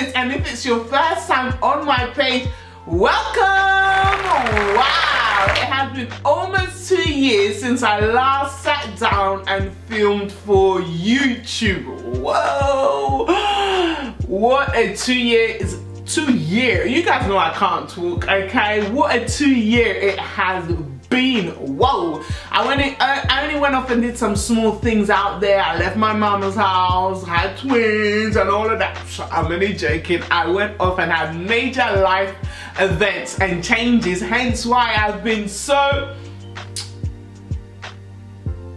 this, and if it's your first time on my page, welcome! Wow, it has been almost 2 years since I last sat down and filmed for YouTube. Whoa! What a 2 years. 2 year. You guys know I can't talk, okay? What a 2 year it has been. Whoa! I only went off and did some small things out there. I left my mama's house, had twins and all of that. I'm only joking. I went off and had major life events and changes, hence why I've been so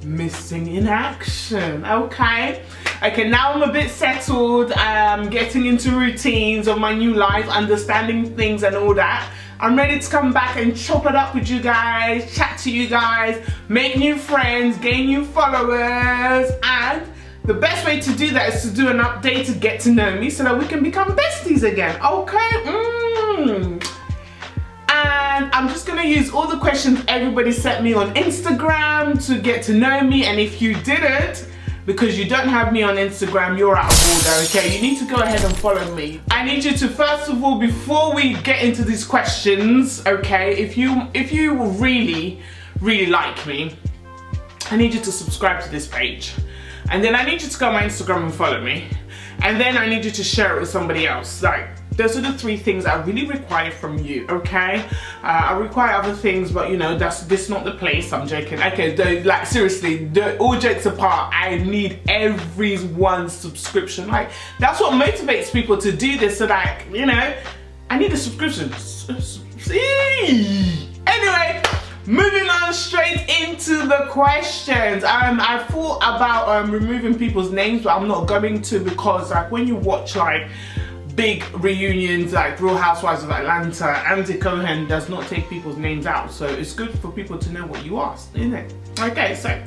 missing in action. Okay, now I'm a bit settled. I'm getting into routines of my new life, understanding things and all that. I'm ready to come back and chop it up with you guys, chat to you guys, make new friends, gain new followers, and the best way to do that is to do an update to get to know me so that we can become besties again, okay? And I'm just gonna use all the questions everybody sent me on Instagram to get to know me, and if you didn't, because you don't have me on Instagram, you're out of order, okay? You need to go ahead and follow me. I need you to, first of all, before we get into these questions, okay, if you really, really like me, I need you to subscribe to this page. And then I need you to go on my Instagram and follow me. And then I need you to share it with somebody else. Like, those are the 3 things I really require from you, okay? I require other things, but you know, this not the place. I'm joking. Okay, like seriously, all jokes apart, I need everyone's subscription. Like, that's what motivates people to do this, so that, you know, I need a subscription. Anyway, moving on straight into the questions. I thought about removing people's names, but I'm not going to, because like when you watch like big reunions like Real Housewives of Atlanta, Andy Cohen does not take people's names out, so it's good for people to know what you asked, isn't it? Okay, so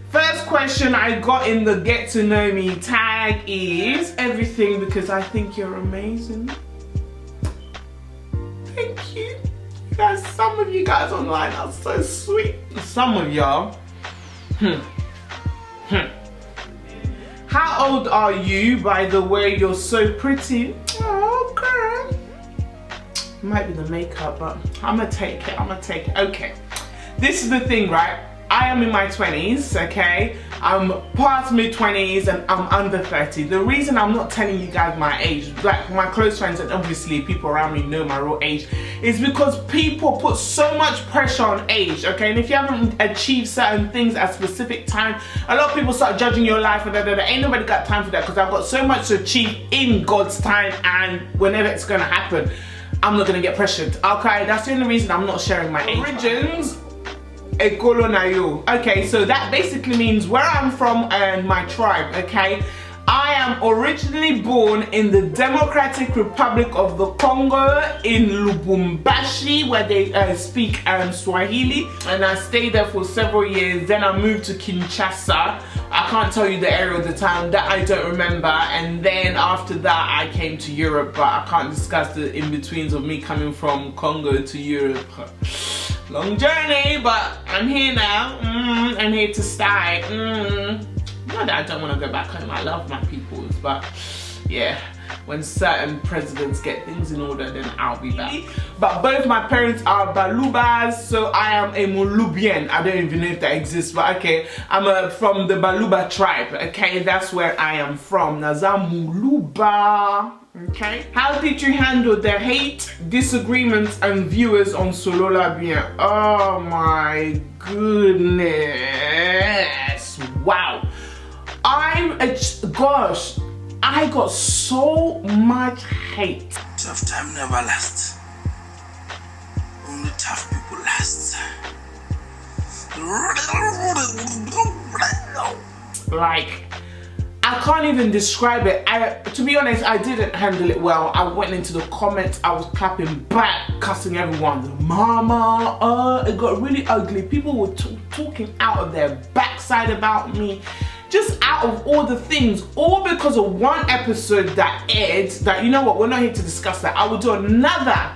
first question I got in the get to know me tag is everything because I think you're amazing. Thank you. You guys, some of you guys online are so sweet. Some of y'all. How old are you, by the way? You're so pretty. Oh, girl. Might be the makeup, but I'm gonna take it. Okay. This is the thing, right? I am in my 20s, okay? I'm past mid-20s and I'm under 30. The reason I'm not telling you guys my age, like my close friends and obviously people around me know my real age, is because people put so much pressure on age, okay? And if you haven't achieved certain things at a specific time, a lot of people start judging your life and ain't nobody got time for that, because I've got so much to achieve in God's time, and whenever it's gonna happen, I'm not gonna get pressured, okay? That's the only reason I'm not sharing my age. Origins. Ekolonayo. Okay, so that basically means where I'm from and my tribe, okay? I am originally born in the Democratic Republic of the Congo in Lubumbashi, where they speak Swahili, and I stayed there for several years. Then I moved to Kinshasa. I can't tell you the area of the town, that I don't remember, and then after that I came to Europe, but I can't discuss the in-betweens of me coming from Congo to Europe. Long journey, but I'm here now. I'm here to stay. Not that I don't want to go back home. I love my peoples, but yeah, when certain presidents get things in order, then I'll be back. But both my parents are Balubas, so I am a Molubian. I don't even know if that exists, but okay, I'm from the Baluba tribe. Okay, that's where I am from. Naza Muluba. Okay. How did you handle the hate, disagreements, and viewers on Solola Bien? Oh my goodness! Wow. Gosh, I got so much hate. Tough time never lasts. Only tough people last. Like, I can't even describe it. To be honest, I didn't handle it well. I went into the comments, I was clapping back, cussing everyone. Mama, it got really ugly. People were talking out of their backside about me. Just out of all the things, all because of one episode that aired, that, you know what, we're not here to discuss that. I will do another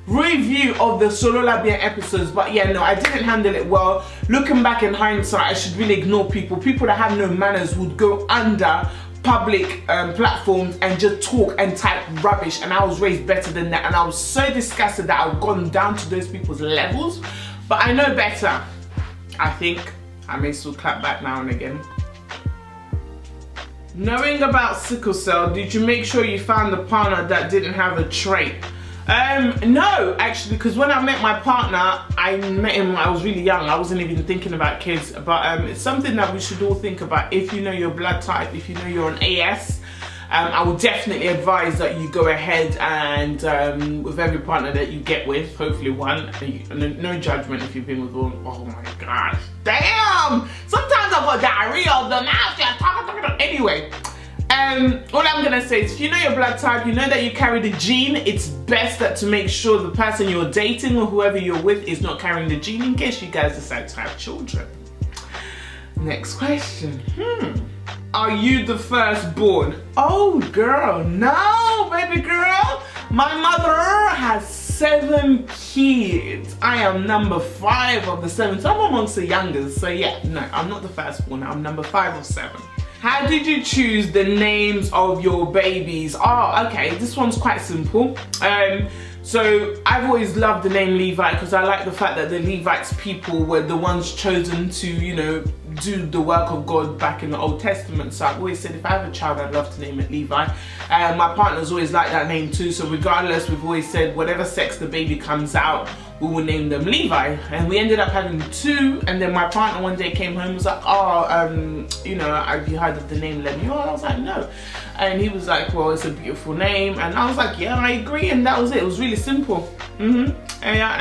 review of the Solola Bien episodes, but yeah, no, I didn't handle it well. Looking back in hindsight, I should really ignore people. People that have no manners would go under public platforms and just talk and type rubbish, and I was raised better than that, and I was so disgusted that I've gone down to those people's levels. But I know better. I think I may still clap back now and again. Knowing about sickle cell, did you make sure you found a partner that didn't have a trait? No, actually, because when I met my partner, I met him when I was really young. I wasn't even thinking about kids, but it's something that we should all think about. If you know your blood type, if you know you're an AS, I would definitely advise that you go ahead and with every partner that you get with, hopefully one, no judgment if you've been with one. Oh my gosh, damn! Sometimes I've got diarrhea of the mouth. Anyway. All I'm gonna say is, if you know your blood type, you know that you carry the gene, it's best that to make sure the person you're dating or whoever you're with is not carrying the gene in case you guys decide to have children. Next question. Are you the firstborn? Oh girl, no baby girl. My mother has 7 kids. I am number 5 of the 7, so I'm amongst the youngest. So yeah, no, I'm not the firstborn, I'm number 5 of 7. How did you choose the names of your babies? Oh, okay, this one's quite simple. So I've always loved the name Levi because I like the fact that the Levites people were the ones chosen to, you know, do the work of God back in the Old Testament. So I've always said if I have a child, I'd love to name it Levi. My partner's always liked that name too. So regardless, we've always said whatever sex the baby comes out, we will name them Levi. And we ended up having 2. And then my partner one day came home and was like, oh, you know, have you heard of the name Lemuel? I was like, no. And he was like, well, it's a beautiful name. And I was like, yeah, I agree. And that was it. It was really simple. And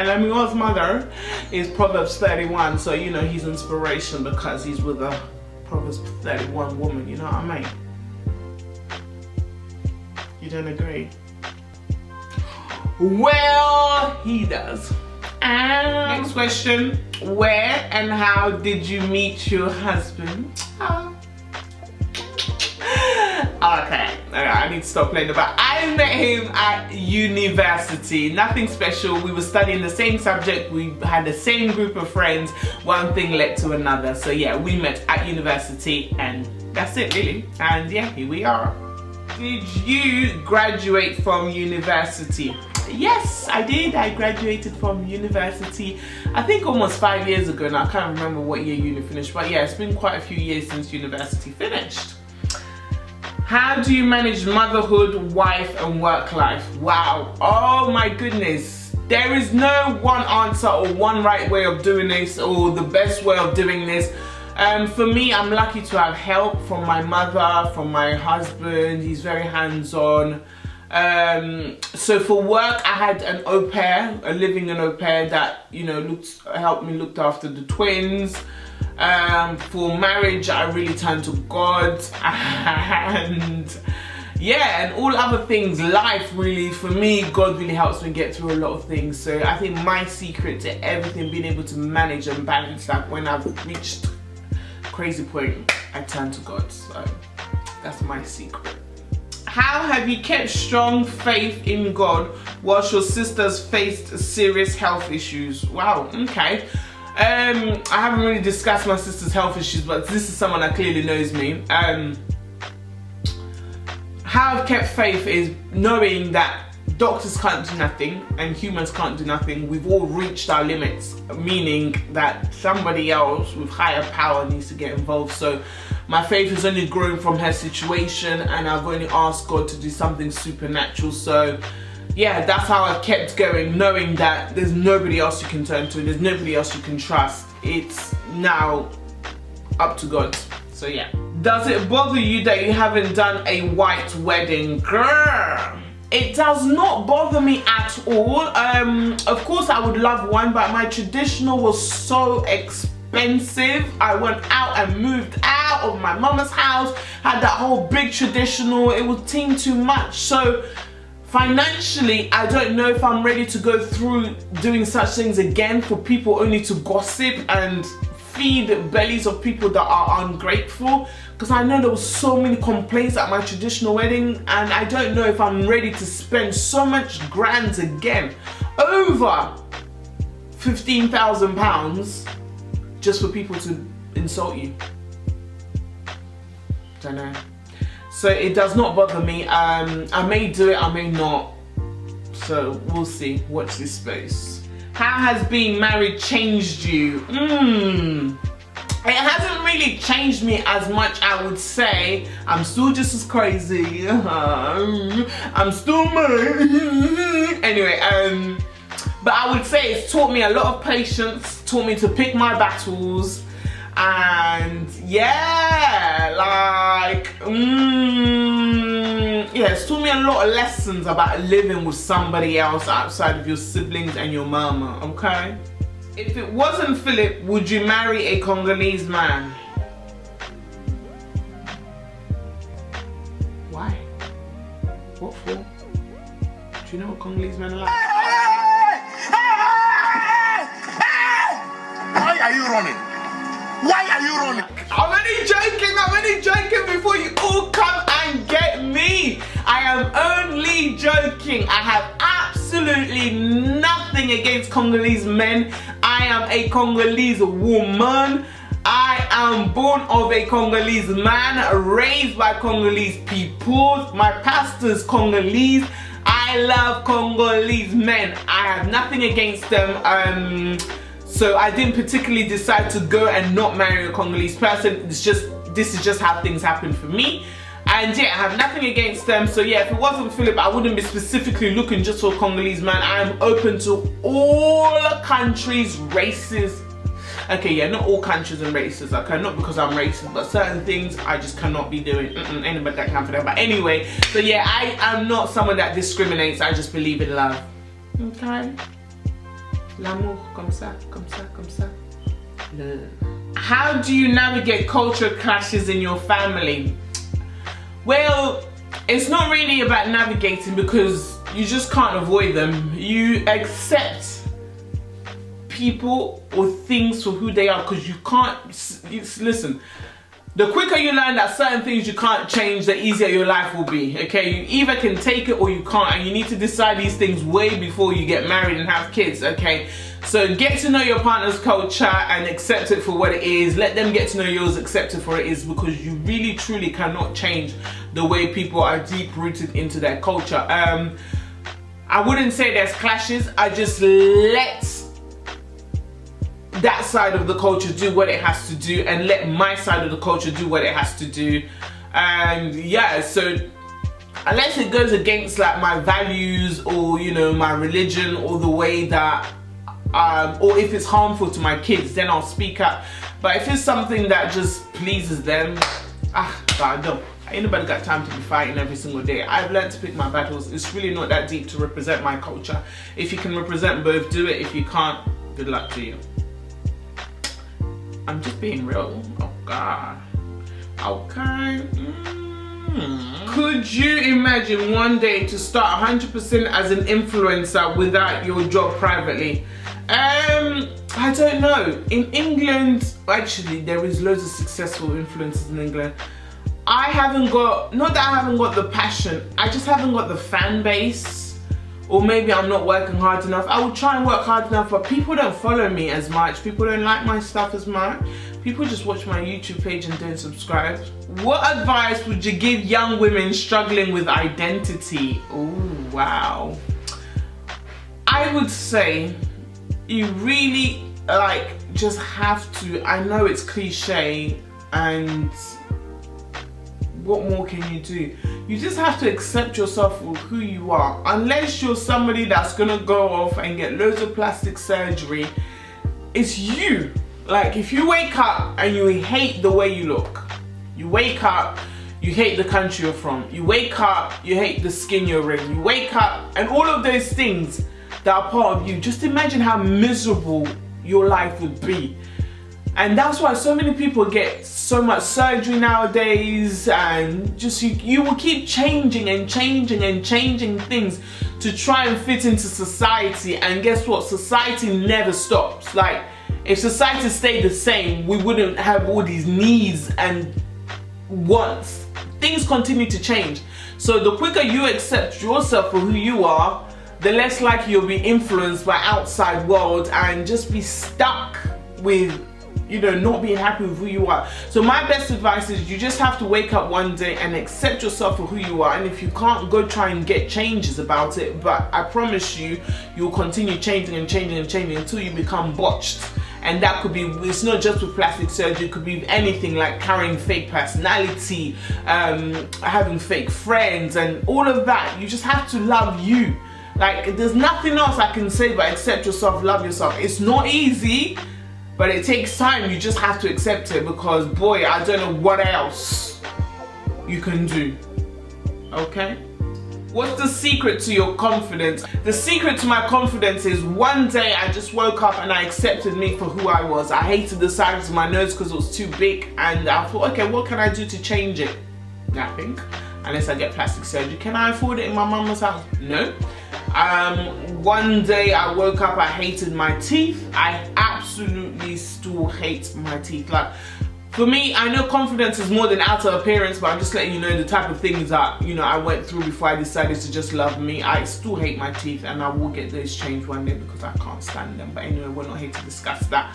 Lemuel's mother is Proverbs 31. So, you know, he's inspiration because he's with a Proverbs 31 woman. You know what I mean? You don't agree? Well, he does. Next question. Where and how did you meet your husband? Okay, I need to stop playing about. I met him at university. Nothing special. We were studying the same subject. We had the same group of friends. One thing led to another. So yeah, we met at university and that's it really. And yeah, here we are. Did you graduate from university? Yes, I did. I graduated from university, I think almost 5 years ago now. I can't remember what year uni finished, but yeah, it's been quite a few years since university finished. How do you manage motherhood, wife, and work life? Wow. Oh my goodness. There is no one answer or one right way of doing this or the best way of doing this. For me, I'm lucky to have help from my mother, from my husband. He's very hands-on. So for work, I had an au pair, a living au pair that, you know, helped me look after the twins. For marriage, I really turned to God, and yeah, and all other things, life really, for me, God really helps me get through a lot of things. So I think my secret to everything, being able to manage and balance that, when I've reached a crazy point, I turn to God. So that's my secret. How have you kept strong faith in God whilst your sisters faced serious health issues? Wow, okay. I haven't really discussed my sister's health issues, but this is someone that clearly knows me. How I've kept faith is knowing that doctors can't do nothing and humans can't do nothing. We've all reached our limits, meaning that somebody else with higher power needs to get involved. So my faith has only grown from her situation, and I've only asked God to do something supernatural. So yeah, that's how I've kept going, knowing that there's nobody else you can turn to, there's nobody else you can trust. It's now up to God. So yeah. Does it bother you that you haven't done a white wedding? Girl, it does not bother me at all. Of course I would love one, but my traditional was so expensive. I went out and moved out of my mama's house, had that whole big traditional. It would seem too much. So financially, I don't know if I'm ready to go through doing such things again for people only to gossip and feed the bellies of people that are ungrateful. Because I know there was so many complaints at my traditional wedding, and I don't know if I'm ready to spend so much grand again, over £15,000, just for people to insult you. Don't know. so it does not bother me. I may do it, I may not, so we'll see. Watch this space. How has being married changed you? It hasn't really changed me as much, I would say. I'm still just as crazy. I'm still married. Anyway, but I would say it's taught me a lot of patience, taught me to pick my battles, and yeah, like, yeah, it's taught me a lot of lessons about living with somebody else outside of your siblings and your mama, okay? If it wasn't Philip, would you marry a Congolese man? Why? What for? Do you know what Congolese men are like? Why are you running? Why are you running? I'm only joking before you all come and get me. I am only joking. I have absolutely nothing against Congolese men. I am a Congolese woman. I am born of a Congolese man, raised by Congolese people. My pastor's Congolese. I love Congolese men. I have nothing against them. So I didn't particularly decide to go and not marry a Congolese person. This is just how things happen for me. And yeah, I have nothing against them. So yeah, if it wasn't Philip, I wouldn't be specifically looking just for a Congolese man. I am open to all countries, races. Okay, yeah, not all countries and races. Okay, not because I'm racist, but certain things I just cannot be doing. Anybody that can for that. But anyway, so yeah, I am not someone that discriminates. I just believe in love. Okay. L'amour, comme ça, comme ça, comme ça. Love. How do you navigate culture clashes in your family? Well, it's not really about navigating because you just can't avoid them. You accept people or things for who they are because you can't, listen, the quicker you learn that certain things you can't change, the easier your life will be, okay? You either can take it or you can't, and you need to decide these things way before you get married and have kids, okay? So get to know your partner's culture and accept it for what it is. Let them get to know yours, accept it for what it is, because you really truly cannot change the way people are deep rooted into their culture. I wouldn't say there's clashes, I just let that side of the culture do what it has to do and let my side of the culture do what it has to do. And yeah, so unless it goes against like my values or, you know, my religion or the way that or if it's harmful to my kids, then I'll speak up. But if it's something that just pleases them, God, no. Ain't nobody got time to be fighting every single day. I've learned to pick my battles. It's really not that deep to represent my culture. If you can represent both, do it. If you can't, good luck to you. I'm just being real. Oh God. Okay. Could you imagine one day to start 100% as an influencer without your job privately? I don't know. In England, actually, there is loads of successful influencers in England. I haven't got, not that I haven't got the passion, I just haven't got the fan base. Or maybe I'm not working hard enough. I would try and work hard enough, but people don't follow me as much. People don't like my stuff as much. People just watch my YouTube page and don't subscribe. What advice would you give young women struggling with identity? Oh, wow. I would say you really just have to, I know it's cliche, and what more can you do? You just have to accept yourself for who you are. Unless you're somebody that's gonna go off and get loads of plastic surgery, it's you. Like, if you wake up and you hate the way you look, you wake up, you hate the country you're from, you wake up, you hate the skin you're in, you wake up, and all of those things that are part of you, just imagine how miserable your life would be. And that's why so many people get so much surgery nowadays, and just you will keep changing and changing and changing things to try and fit into society. And guess what? Society never stops. Like, if society stayed the same, we wouldn't have all these needs and wants. Things continue to change. So the quicker you accept yourself for who you are, the less likely you'll be influenced by outside world and just be stuck with you know, not being happy with who you are. So my best advice is you just have to wake up one day and accept yourself for who you are. And if you can't, go try and get changes about it. But I promise you, you'll continue changing and changing and changing until you become botched. And that could be, it's not just with plastic surgery, it could be anything like carrying fake personality, having fake friends and all of that. You just have to love you. Like, there's nothing else I can say but accept yourself, love yourself. It's not easy, but it takes time. You just have to accept it because, boy, I don't know what else you can do. Okay? What's the secret to your confidence? The secret to my confidence is one day I just woke up and I accepted me for who I was. I hated the size of my nose because it was too big, and I thought, okay, what can I do to change it? Nothing, unless I get plastic surgery. Can I afford it in my mama's house? No. One day I woke up, I hated my teeth. I absolutely still hate my teeth. Like, for me, I know confidence is more than outer appearance, but I'm just letting you know the type of things that, you know, I went through before I decided to just love me. I still hate my teeth, and I will get those changed one day because I can't stand them. But anyway, we're not here to discuss that.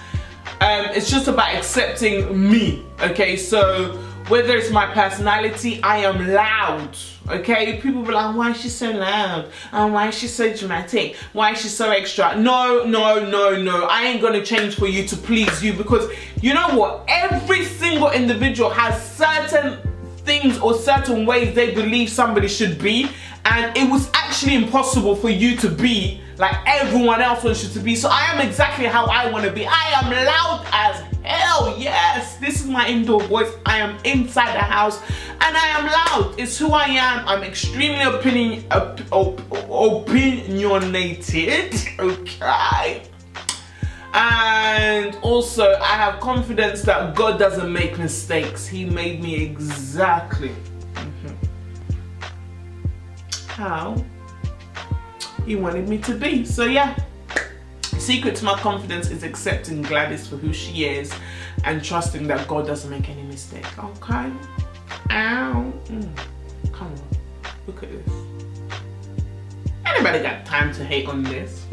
It's just about accepting me, okay? So whether it's my personality, I am loud, okay? People be like, why is she so loud? Why is she so dramatic? Why is she so extra? No, no, no, no. I ain't gonna change for you to please you, because you know what? Every single individual has certain things or certain ways they believe somebody should be, and it was actually impossible for you to be like everyone else wants you to be. So I am exactly how I want to be. I am loud as hell. Yes, this is my indoor voice. I am inside the house and I am loud. It's who I am. I'm extremely opinionated, okay? And also I have confidence that God doesn't make mistakes. He made me exactly how He wanted me to be. So yeah, secret to my confidence is accepting Gladys for who she is and trusting that God doesn't make any mistake. Okay? Ow. Come on, look at this. Anybody got time to hate on this?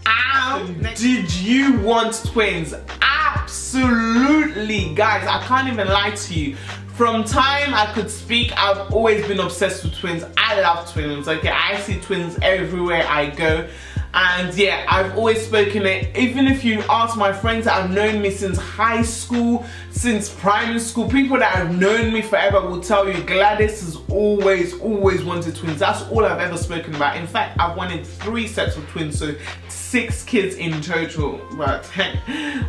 Ow. Did you want twins? Absolutely, guys. I can't even lie to you. From time I could speak, I've always been obsessed with twins. I love twins, okay? I see twins everywhere I go. And yeah, I've always spoken it. Even if you ask my friends that have known me since high school, since primary school, people that have known me forever will tell you Gladys has always wanted twins. That's all I've ever spoken about. In fact, I've wanted 3 sets of twins, so 6 kids in total. But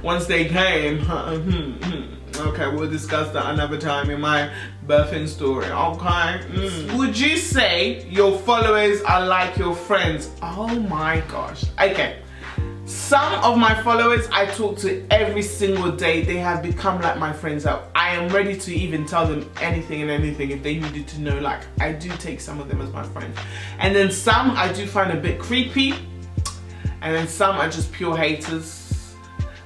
once they came, okay, we'll discuss that another time in my birthing story, okay? Would you say your followers are like your friends? Oh my gosh. Okay. Some of my followers I talk to every single day. They have become like my friends. I am ready to even tell them anything and anything if they needed to know. Like, I do take some of them as my friends. And then some I do find a bit creepy. And then some are just pure haters.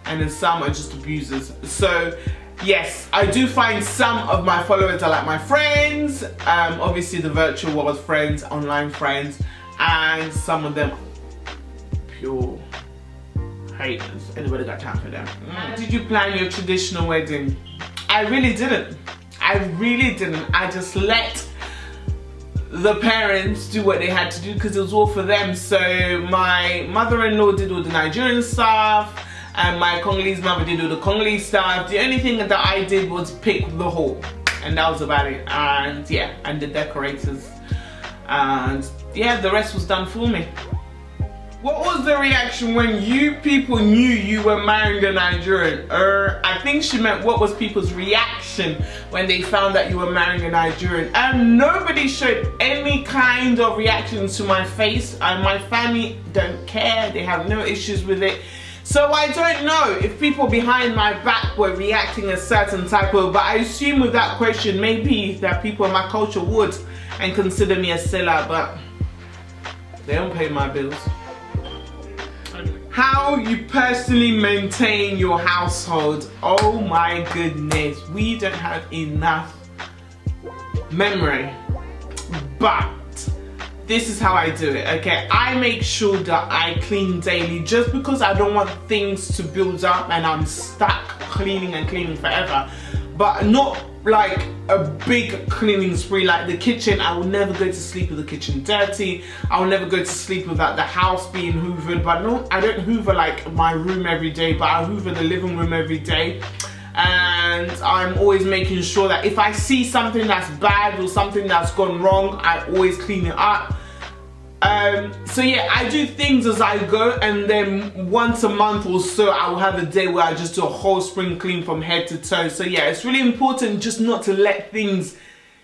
And then some are just abusers. So yes, I do find some of my followers are like my friends. Obviously the virtual world friends, online friends, and some of them pure haters. Anybody got time for them? Did you plan your traditional wedding? I really didn't. I just let the parents do what they had to do because it was all for them. So my mother-in-law did all the Nigerian stuff, and my Congolese mother did all the Congolese stuff. The only thing that I did was pick the hall, and that was about it. And yeah, and the decorators, and yeah, the rest was done for me. What was the reaction when you people knew you were marrying a Nigerian? I think she meant what was people's reaction when they found that you were marrying a Nigerian. And nobody showed any kind of reactions to my face, and my family don't care. They have no issues with it. So I don't know if people behind my back were reacting a certain type of, but I assume with that question maybe that people in my culture would and consider me a seller, but they don't pay my bills. How you personally maintain your household? Oh my goodness, we don't have enough memory. But this is how I do it, okay? I make sure that I clean daily just because I don't want things to build up and I'm stuck cleaning and cleaning forever. But not like a big cleaning spree. Like the kitchen, I will never go to sleep with the kitchen dirty. I will never go to sleep without the house being hoovered. But no, I don't hoover like my room every day, but I hoover the living room every day. And I'm always making sure that if I see something that's bad or something that's gone wrong, I always clean it up. So yeah, I do things as I go, and then once a month or so I will have a day where I just do a whole spring clean from head to toe. So yeah, it's really important just not to let things,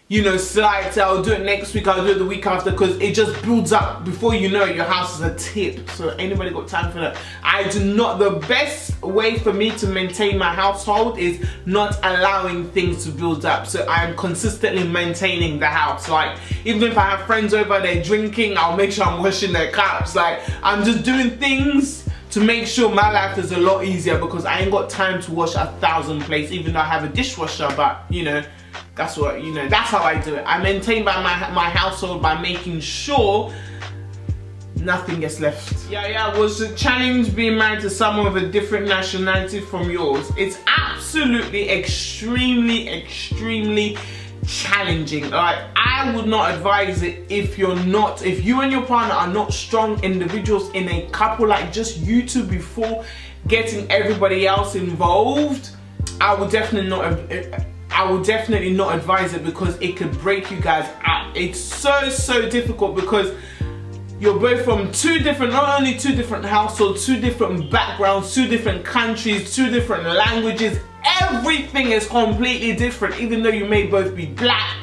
you know, slide. So I'll do it next week, I'll do it the week after, because it just builds up. Before you know it, your house is a tip. So anybody got time for that? I do not. The best way for me to maintain my household is not allowing things to build up. So I am consistently maintaining the house. Like even if I have friends over, they're drinking, I'll make sure I'm washing their cups. Like I'm just doing things to make sure my life is a lot easier, because I ain't got time to wash 1,000 plates, even though I have a dishwasher. But you know, that's what, you know, that's how I do it. I maintain by my household by making sure nothing gets left. Yeah, was the challenge being married to someone with a different nationality from yours? It's absolutely extremely challenging. Like I would not advise it if you and your partner are not strong individuals in a couple, like just you two, before getting everybody else involved. I would definitely not advise it, because it could break you guys up. It's so difficult, because you're both from not only two different households, 2 different backgrounds, 2 different countries, 2 different languages. Everything is completely different. Even though you may both be black,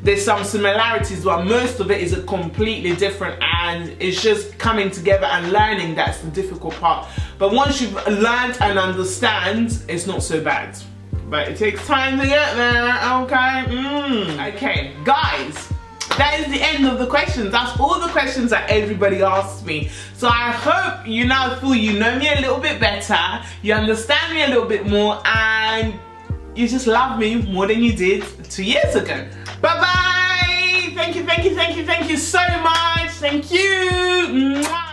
there's some similarities, but most of it is completely different, and it's just coming together and learning that's the difficult part. But once you've learned and understand, it's not so bad. But it takes time to get there, okay? Okay, guys, that is the end of the questions. That's all the questions that everybody asked me. So I hope you now feel you know me a little bit better, you understand me a little bit more, and you just love me more than you did 2 years ago. Bye-bye! Thank you so much. Thank you. Mwah.